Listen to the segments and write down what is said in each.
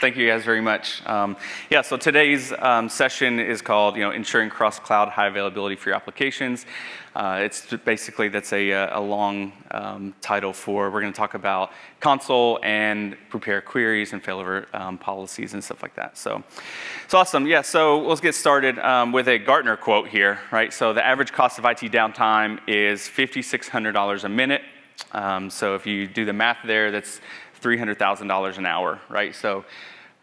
Thank you guys very much. Yeah, so today's session is called, ensuring cross-cloud high availability for your applications. It's basically, that's a long title for, we're going to talk about console and prepare queries and failover policies and stuff like that. So awesome. Yeah, so let's get started with a Gartner quote here, right? So the average cost of IT downtime is $5,600 a minute. So if you do the math there, that's $300,000 an hour, right? So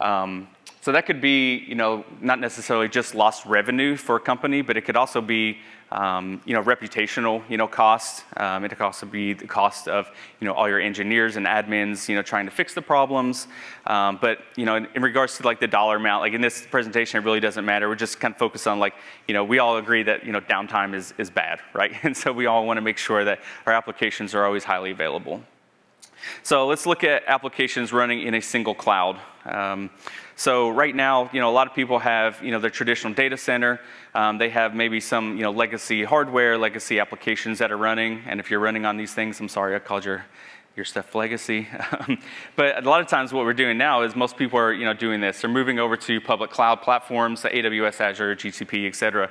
that could be, not necessarily just lost revenue for a company, but it could also be, reputational, cost. It could also be the cost of, all your engineers and admins, trying to fix the problems. But, in regards to like the dollar amount, like in this presentation, it really doesn't matter. We're just kind of focused on like, we all agree that, downtime is bad, right? And so we all want to make sure that our applications are always highly available. So let's look at applications running in a single cloud. So right now, a lot of people have, their traditional data center. They have maybe some, legacy hardware, legacy applications that are running. And if you're running on these things, I'm sorry, I called your stuff legacy. But a lot of times what we're doing now is most people are, doing this. They're moving over to public cloud platforms, AWS, Azure, GCP, et cetera.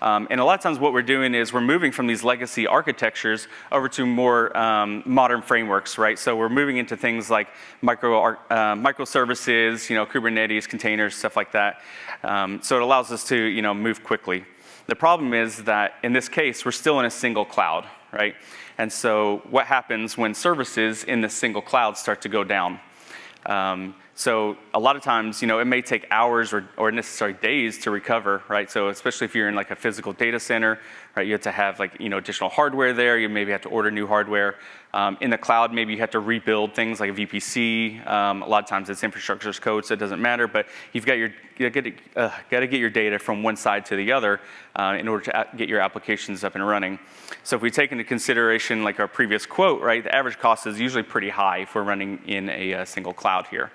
And a lot of times what we're doing is we're moving from these legacy architectures over to more modern frameworks, right? So we're moving into things like microservices, Kubernetes, containers, stuff like that. So it allows us to, move quickly. The problem is that in this case, we're still in a single cloud, right? And so what happens when services in the single cloud start to go down? So a lot of times, it may take hours or necessarily days to recover, right? So especially if you're in like a physical data center, right? You have to have like, additional hardware there. You maybe have to order new hardware. In the cloud, maybe you have to rebuild things like a VPC. A lot of times it's infrastructure as code, so it doesn't matter. But you've got you got to get your data from one side to the other in order to get your applications up and running. So if we take into consideration like our previous quote, right? The average cost is usually pretty high if we're running in a single cloud here.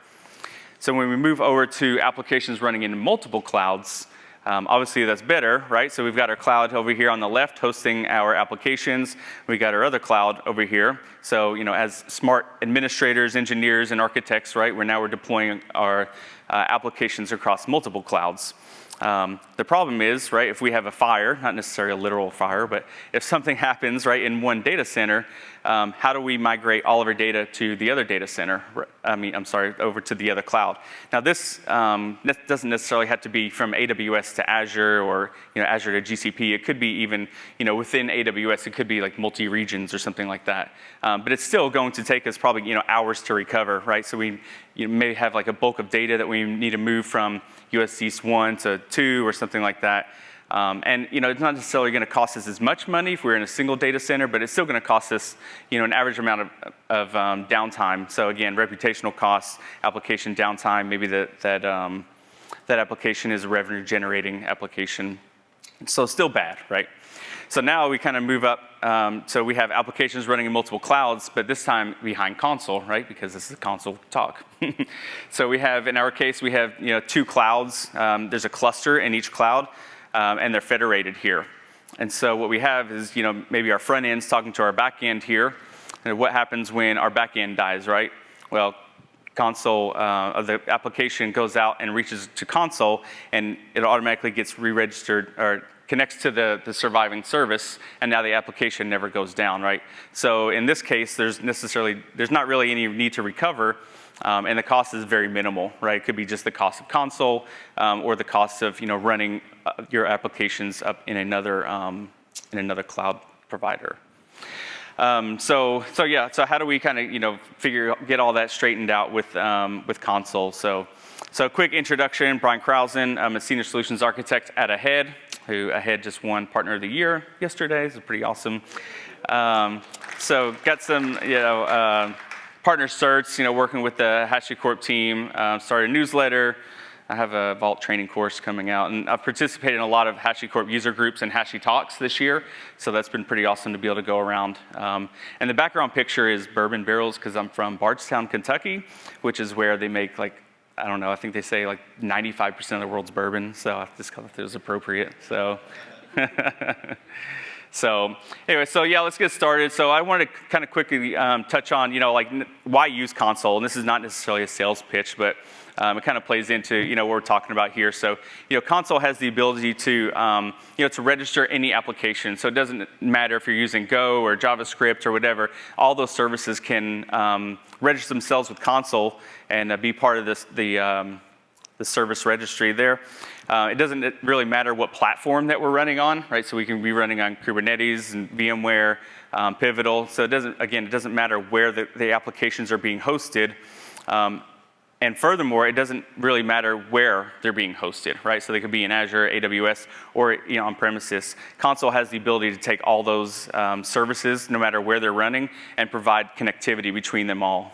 So when we move over to applications running in multiple clouds, obviously that's better, right? So we've got our cloud over here on the left hosting our applications. We got our other cloud over here. So, as smart administrators, engineers, and architects, right, we're deploying our applications across multiple clouds. The problem is, right, if we have a fire, not necessarily a literal fire, but if something happens, right, in one data center, how do we migrate all of our data to the other data center? Over to the other cloud. Now this doesn't necessarily have to be from AWS to Azure or, Azure to GCP. It could be even, within AWS, it could be like multi-regions or something like that. But it's still going to take us probably, hours to recover, right? So we may have like a bulk of data that we need to move from US East 1 to 2 or something like that. And it's not necessarily going to cost us as much money if we're in a single data center, but it's still going to cost us, an average amount of downtime. So again, reputational costs, application downtime, maybe that application is a revenue-generating application. So still bad, right? So now we kind of move up. So we have applications running in multiple clouds, but this time behind console, right? Because this is a console talk. So we have, in our case, we have two clouds. There's a cluster in each cloud. And they're federated here. And so what we have is, maybe our front end's talking to our back end here. And what happens when our back end dies, right? Well, console of the application goes out and reaches to console, and it automatically gets re-registered or connects to the surviving service, and now the application never goes down, right? So in this case, there's not really any need to recover. And the cost is very minimal, right? It could be just the cost of console or the cost of running your applications up in another cloud provider. So how do we kind of get all that straightened out with console? So quick introduction. Brian Krausen, I'm a senior solutions architect at Ahead, who Ahead just won Partner of the Year yesterday. It's pretty awesome. So got some partner certs, working with the HashiCorp team, started a newsletter. I have a Vault training course coming out, and I've participated in a lot of HashiCorp user groups and Hashi Talks this year, so that's been pretty awesome to be able to go around. And the background picture is bourbon barrels, because I'm from Bardstown, Kentucky, which is where they make I think they say 95% of the world's bourbon, so I just thought it was appropriate. So So anyway, so yeah, let's get started. So I wanted to kind of quickly touch on, like why use Consul, and this is not necessarily a sales pitch, but it kind of plays into, what we're talking about here. So, Consul has the ability to, to register any application. So it doesn't matter if you're using Go or JavaScript or whatever. All those services can register themselves with Consul and be part of the service registry there. It doesn't really matter what platform that we're running on, right? So we can be running on Kubernetes and VMware, Pivotal. So it doesn't matter where the applications are being hosted. And furthermore, it doesn't really matter where they're being hosted, right? So they could be in Azure, AWS, or on premises. Consul has the ability to take all those services, no matter where they're running, and provide connectivity between them all.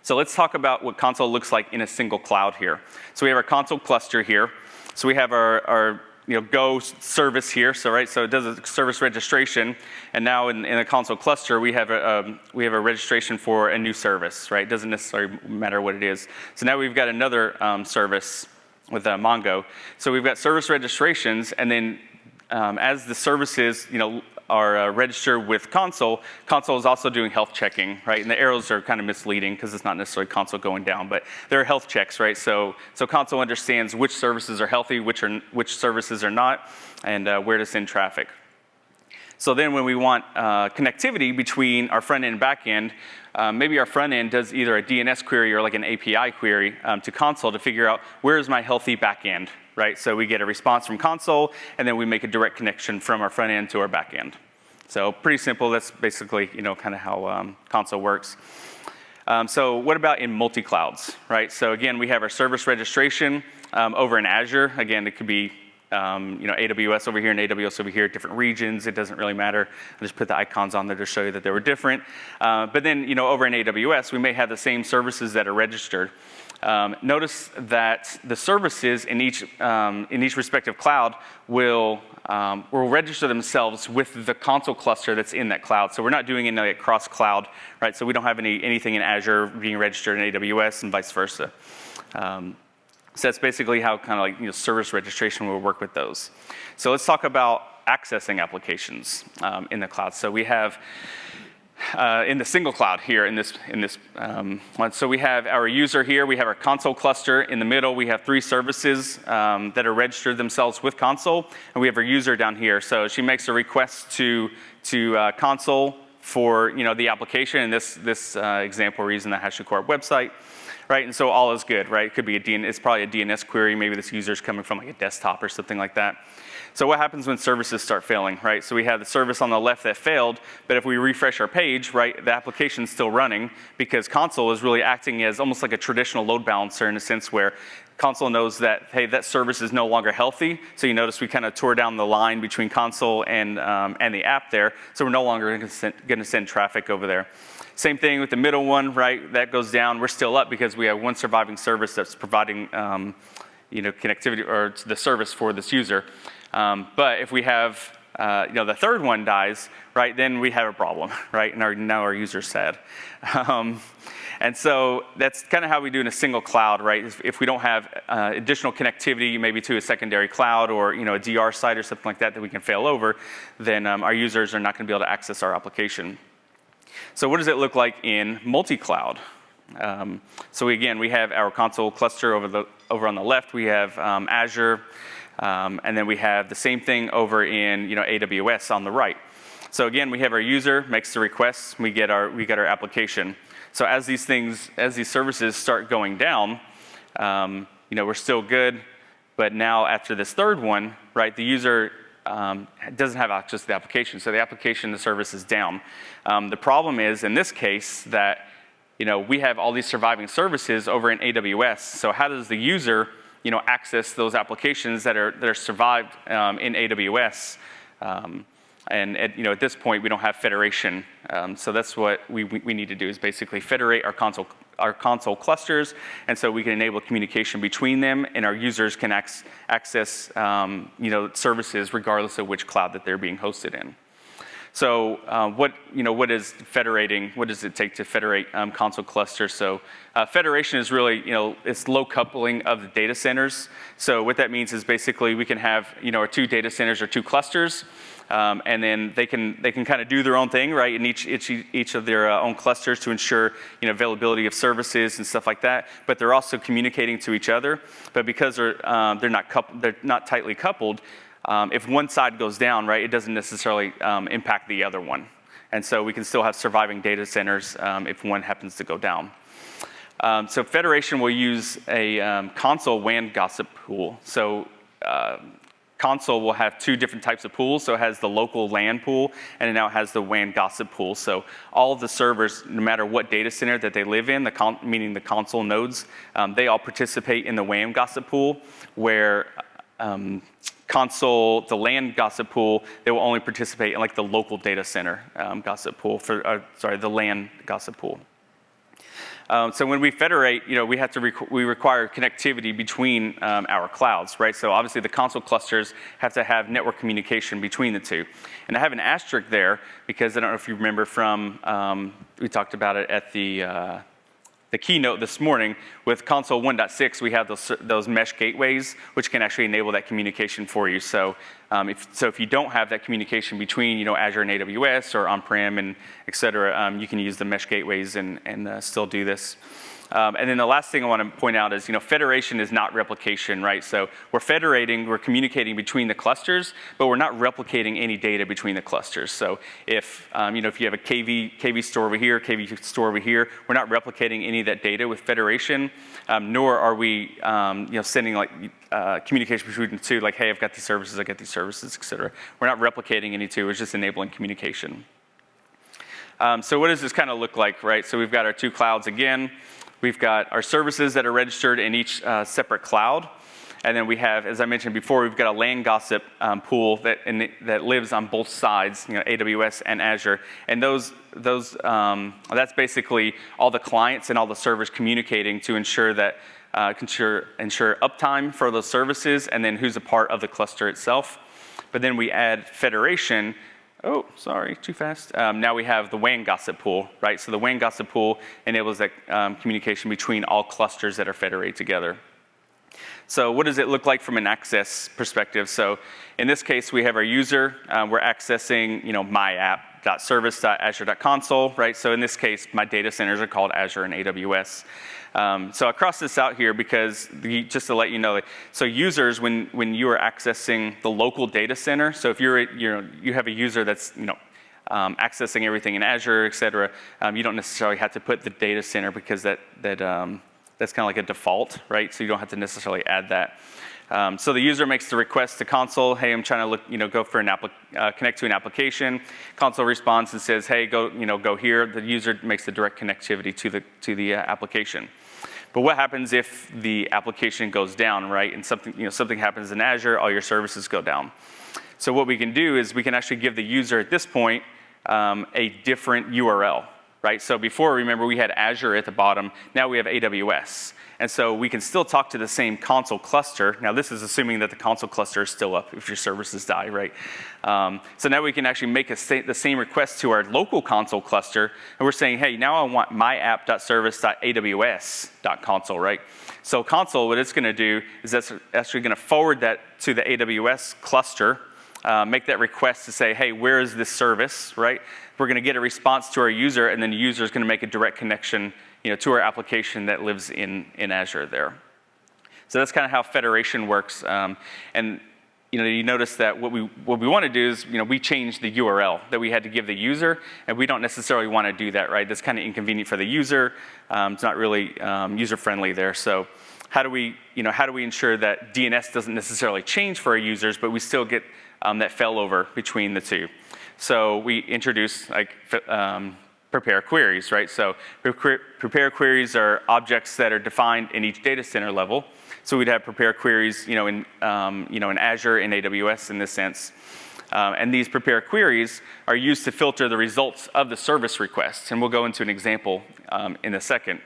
So let's talk about what Consul looks like in a single cloud here. So we have our Consul cluster here. So we have our Go service here. So it does a service registration, and now in the Consul cluster we have a registration for a new service, right? It doesn't necessarily matter what it is. So now we've got another service with Mongo. So we've got service registrations, and then as the services are registered with Consul is also doing health checking, right? And the arrows are kind of misleading because it's not necessarily Consul going down, but there are health checks, right? So Consul understands which services are healthy, which services are not, and where to send traffic. So then when we want connectivity between our front end and back end, maybe our front end does either a DNS query or like an API query to Consul to figure out where is my healthy back end, right? So we get a response from Consul, and then we make a direct connection from our front end to our back end. So pretty simple. That's basically, kind of how Consul works. So what about in multi-clouds, right? So again, we have our service registration over in Azure. Again, it could be AWS over here and AWS over here, different regions. It doesn't really matter. I just put the icons on there to show you that they were different. But then, over in AWS, we may have the same services that are registered. Notice that the services in each respective cloud will register themselves with the Consul cluster that's in that cloud. So we're not doing any cross-cloud, right? So we don't have anything in Azure being registered in AWS and vice versa. So that's basically how kind of service registration will work with those. So let's talk about accessing applications in the cloud. So we have in the single cloud here in this one. So we have our user here. We have our Consul cluster in the middle. We have 3 services that are registered themselves with Consul, and we have our user down here. So she makes a request to Consul for the application. In this example, we're using the HashiCorp website. Right, and so all is good, right? It could be it's probably a DNS query. Maybe this user's coming from like a desktop or something like that. So what happens when services start failing, right? So we have the service on the left that failed, but if we refresh our page, right, the application's still running because Consul is really acting as almost like a traditional load balancer in a sense where Consul knows that, hey, that service is no longer healthy. So you notice we kind of tore down the line between Consul and the app there. So we're no longer going to send traffic over there. Same thing with the middle one, right? That goes down. We're still up because we have one surviving service that's providing, connectivity or the service for this user. But if we have, the third one dies, right? Then we have a problem, right? And now our user's sad. And so that's kind of how we do in a single cloud, right? If we don't have additional connectivity, maybe to a secondary cloud or a DR site or something like that we can fail over, then our users are not going to be able to access our application. So what does it look like in multi-cloud? So again, we have our Consul cluster over on the left. We have Azure, and then we have the same thing over in AWS on the right. So again, we have our user makes the request. We get our application. So as these services start going down, we're still good. But now after this third one, right, the user doesn't have access to the application. So the application, the service is down. The problem is, in this case, that we have all these surviving services over in AWS. So how does the user access those applications that are survived in AWS? And at this point, we don't have federation. So that's what we need to do is basically federate our Consul clusters, and so we can enable communication between them, and our users can access services regardless of which cloud that they're being hosted in. So what is federating? What does it take to federate Consul clusters? So federation is really it's low coupling of the data centers. So what that means is basically we can have our 2 data centers or 2 clusters. and then they can kind of do their own thing, right, in each of their own clusters to ensure availability of services and stuff like that. But they're also communicating to each other. But because they're not tightly coupled, if one side goes down, right, it doesn't necessarily impact the other one. And so we can still have surviving data centers if one happens to go down. So Federation will use a console WAN gossip pool. So console will have two different types of pools. So it has the local LAN pool, and it now has the WAN gossip pool. So all of the servers, no matter what data center that they live in, meaning the console nodes, they all participate in the WAN gossip pool, where console, the LAN gossip pool, they will only participate in like the local data center gossip pool, the LAN gossip pool. So when we federate, we require connectivity between our clouds, right? So obviously the console clusters have to have network communication between the two. And I have an asterisk there because I don't know if you remember from, we talked about it at the keynote this morning. With console 1.6, we have those mesh gateways, which can actually enable that communication for you. So if you don't have that communication between Azure and AWS or on-prem and et cetera, you can use the mesh gateways and still do this. And then the last thing I want to point out is, federation is not replication, right? So we're federating, we're communicating between the clusters, but we're not replicating any data between the clusters. So if if you have a KV store over here, KV store over here, we're not replicating any of that data with federation, nor are we sending like communication between the two, like, hey, I've got these services, I get these services, et cetera. We're not replicating any two, it's just enabling communication. So what does this kind of look like, right? So we've got our two clouds again. We've got our services that are registered in each separate cloud. And then we have, as I mentioned before, we've got a LAN gossip pool that lives on both sides, AWS and Azure. And that's basically all the clients and all the servers communicating to ensure that ensure uptime for those services, and then who's a part of the cluster itself. But then we add federation. Oh, sorry, too fast. Now we have the WAN gossip pool, right? So the WAN gossip pool enables that communication between all clusters that are federated together. So what does it look like from an access perspective? So in this case, we have our user. We're accessing, my app.service.azure.console, right? So in this case, my data centers are called Azure and AWS. So I crossed this out here because just to let you know, so users, when you are accessing the local data center, so if you have a user that's accessing everything in Azure, et cetera, you don't necessarily have to put the data center because that's kind of like a default, right? So you don't have to necessarily add that. So the user makes the request to console. Hey, I'm trying to go for connect to an application. Console responds and says, hey, go here. The user makes the direct connectivity to the application. But what happens if the application goes down, right? And something happens in Azure, all your services go down. So what we can do is we can actually give the user at this point a different URL, right? So before, remember, we had Azure at the bottom. Now we have AWS. And so we can still talk to the same console cluster. Now this is assuming that the console cluster is still up if your services die, right? So now we can actually make the same request to our local console cluster. And we're saying, hey, now I want my app.service.aws.console, right? So console, what it's going to do is that's actually going to forward that to the AWS cluster, make that request to say, hey, where is this service, right? We're going to get a response to our user, and then the user is going to make a direct connection to our application that lives in Azure there. So that's kind of how federation works. And you notice that what we want to do is we change the URL that we had to give the user, and we don't necessarily want to do that, right? That's kind of inconvenient for the user. It's not really user friendly there. So how do we ensure that DNS doesn't necessarily change for our users, but we still get that failover between the two? So we introduce prepare queries, right? So prepare queries are objects that are defined in each data center level. So we'd have prepare queries, in Azure and AWS in this sense. And these prepare queries are used to filter the results of the service requests. And we'll go into an example in a second.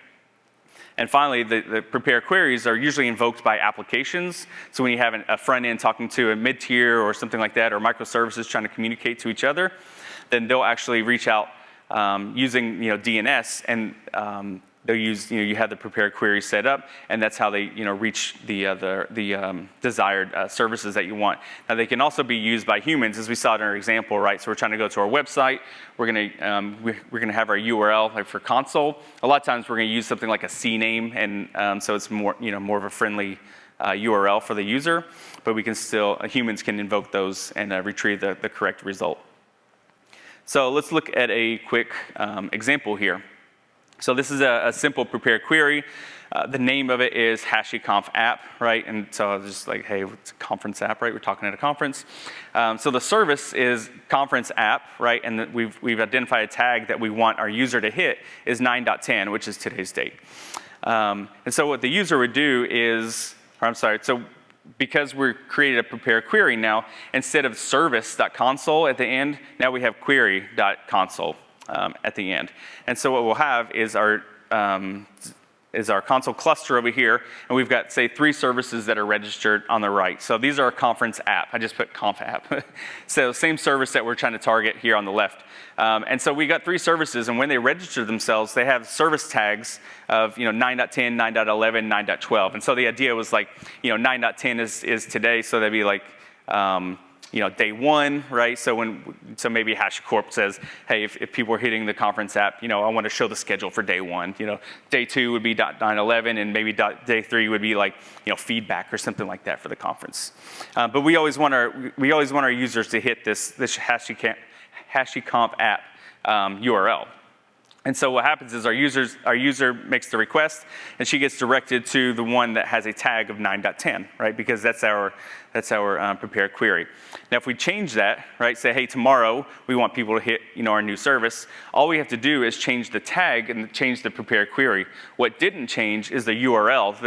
And finally, the prepare queries are usually invoked by applications. So when you have a front end talking to a mid-tier or something like that, or microservices trying to communicate to each other, then they'll actually reach out using DNS, and they'll use, you have the prepared query set up, and that's how they, reach the desired services that you want. Now, they can also be used by humans, as we saw in our example, right? So we're trying to go to our website. We're gonna have our URL like for console. A lot of times we're gonna use something like a CNAME, and so it's more, more of a friendly URL for the user. But we can still, humans can invoke those and retrieve the correct result. So let's look at a quick example here. So this is a simple prepared query. The name of it is HashiCorp app, right? And so I was just like, hey, it's a conference app, right? We're talking at a conference. So the service is conference app, right? And we've identified a tag that we want our user to hit is 9.10, which is today's date. And so what the user would do is, so because we're created a prepared query now, instead of service.console at the end, now we have query.console. At the end. And so what we'll have is our console cluster over here, and we've got, say, 3 services that are registered on the right. So these are a conference app. I just put conf app. So same service that we're trying to target here on the left. And so we got 3 services, and when they register themselves, they have service tags of 9.10, 9.11, 9.12. And so the idea was like, 9.10 is today, so that'd be like day 1, right? So maybe HashiCorp says, hey, if people are hitting the conference app, I want to show the schedule for day 1. Day 2 would be .911, and maybe day 3 would be like, feedback or something like that for the conference. But we always want our users to hit this HashiCorp app URL. And so what happens is our user makes the request, and she gets directed to the one that has a tag of 9.10, right? Because that's our prepared query. Now, if we change that, right, say, hey, tomorrow we want people to hit, our new service, all we have to do is change the tag and change the prepared query. What didn't change is the URL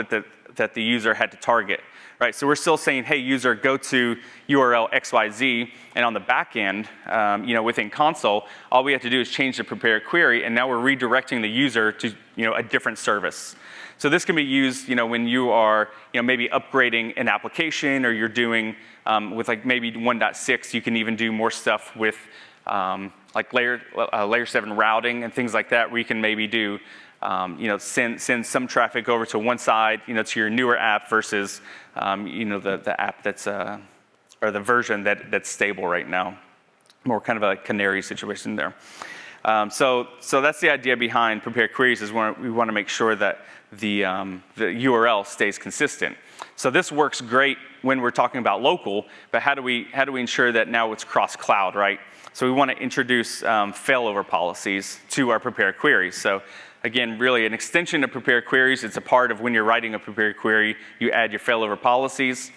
that the user had to target. Right, so we're still saying, hey, user, go to URL XYZ, and on the back end, within console, all we have to do is change the prepared query, and now we're redirecting the user to, a different service. So this can be used, when you are, maybe upgrading an application, or you're doing, with like maybe 1.6, you can even do more stuff with like layer 7 routing and things like that, where you can maybe do, send some traffic over to one side, to your newer app versus, the app that's, or the version that's stable right now. More kind of a canary situation there. So that's the idea behind prepared queries, is we want to make sure that the URL stays consistent. So this works great when we're talking about local, but how do we ensure that now it's cross-cloud, right? So we want to introduce failover policies to our prepared queries. So again, really an extension of prepared queries. It's a part of when you're writing a prepared query, you add your failover policies.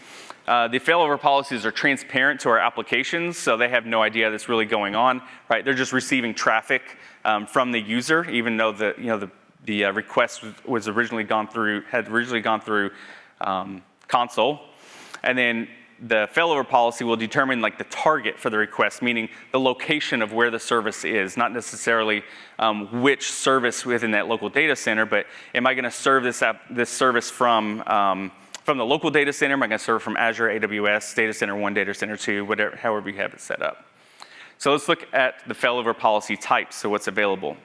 The failover policies are transparent to our applications, so they have no idea that's really going on, right? They're just receiving traffic from the user, even though the request had originally gone through console. And then the failover policy will determine like the target for the request, meaning the location of where the service is, not necessarily which service within that local data center, but am I going to serve this service from the local data center? Am I going to serve from Azure, AWS, Data Center 1, Data Center 2, whatever, however you have it set up? So let's look at the failover policy types, so what's available.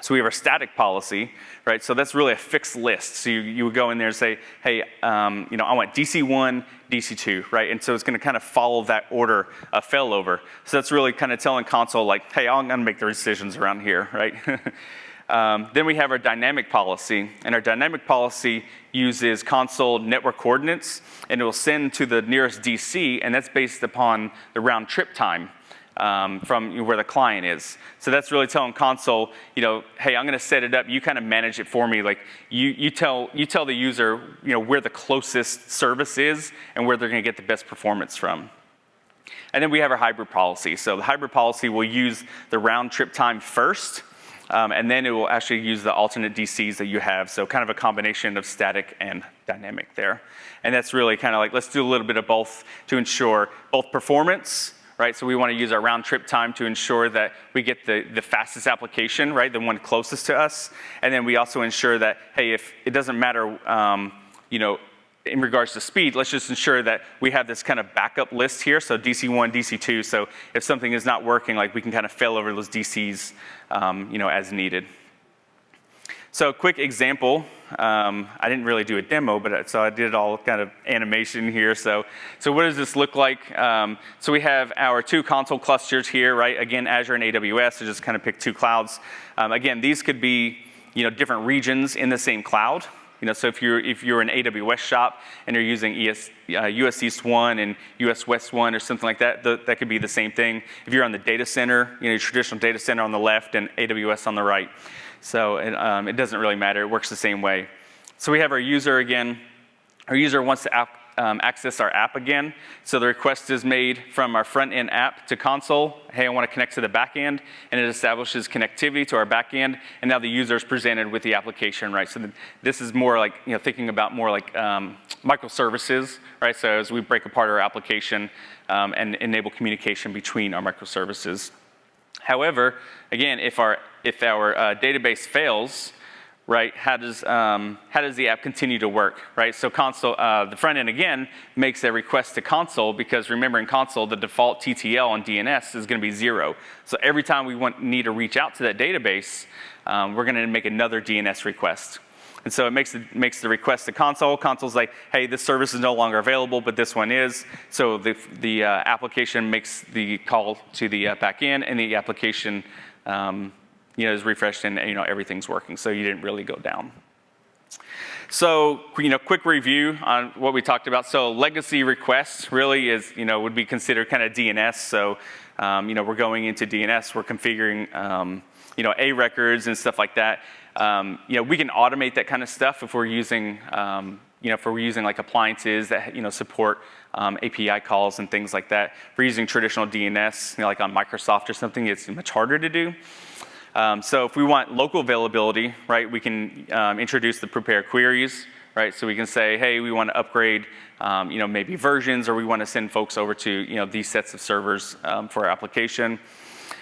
So we have our static policy, right? So that's really a fixed list. So you would go in there and say, hey, I want DC1, DC2, right? And so it's going to kind of follow that order of failover. So that's really kind of telling console, like, hey, I'm going to make the decisions around here, right? Then we have our dynamic policy, and our dynamic policy uses console network coordinates, and it will send to the nearest DC, and that's based upon the round trip time. From where the client is. So that's really telling console, hey, I'm going to set it up. You kind of manage it for me. Like you tell the user, where the closest service is and where they're going to get the best performance from. And then we have our hybrid policy. So the hybrid policy will use the round trip time first, and then it will actually use the alternate DCs that you have. So kind of a combination of static and dynamic there. And that's really kind of like, let's do a little bit of both to ensure both performance, right? So we want to use our round trip time to ensure that we get the fastest application, right? The one closest to us. And then we also ensure that, hey, if it doesn't matter, in regards to speed, let's just ensure that we have this kind of backup list here. So DC1, DC2. So if something is not working, like we can kind of fail over those DCs, as needed. So quick example, I didn't really do a demo, but so I did all kind of animation here. So what does this look like? So we have our 2 console clusters here, right? Again, Azure and AWS, so just kind of pick 2 clouds. Again, these could be, different regions in the same cloud. So if you're an AWS shop and you're using US East 1 and US West 1 or something like that, that could be the same thing. If you're on the data center, your traditional data center on the left and AWS on the right. So it doesn't really matter. It works the same way. So we have our user again. Our user wants to access our app again. So the request is made from our front-end app to console. Hey, I want to connect to the back-end. And it establishes connectivity to our back-end. And now the user is presented with the application, right? So this is more like, thinking about more like microservices, right? So as we break apart our application and enable communication between our microservices. However, again, if our database fails, right, how does the app continue to work, right? So console, the front end again makes a request to console because remember in console the default TTL on DNS is going to be 0. So every time we need to reach out to that database, we're going to make another DNS request. And so it makes the request to console. Console's like, hey, this service is no longer available, but this one is. So the application makes the call to the back end, and the application is refreshed, and everything's working. So you didn't really go down. So quick review on what we talked about. So legacy requests really is would be considered kind of DNS. So we're going into DNS, we're configuring A records and stuff like that. We can automate that kind of stuff if we're using, like appliances that support API calls and things like that. If we're using traditional DNS, like on Microsoft or something, it's much harder to do. So if we want local availability, right, we can introduce the prepare queries, right? So we can say, hey, we want to upgrade, maybe versions, or we want to send folks over to these sets of servers for our application.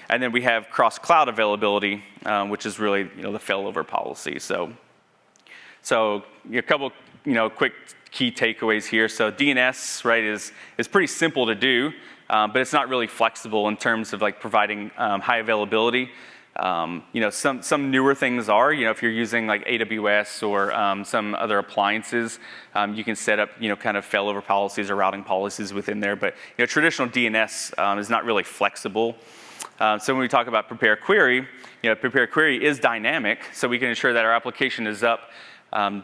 And then we have cross-cloud availability, which is really the failover policy. So a couple quick key takeaways here. So DNS, right, is pretty simple to do, but it's not really flexible in terms of like providing high availability. Some newer things are, if you're using like AWS or some other appliances, you can set up, kind of failover policies or routing policies within there. But traditional DNS is not really flexible. So when we talk about prepare query, prepare query is dynamic, so we can ensure that our application is up. And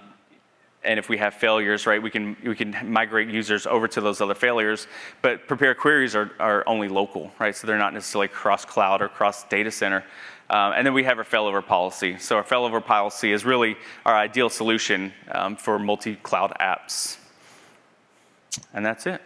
if we have failures, right, we can migrate users over to those other failures. But prepare queries are only local, right? So they're not necessarily cross-cloud or cross-data center. And then we have our failover policy. So our failover policy is really our ideal solution for multi-cloud apps. And that's it.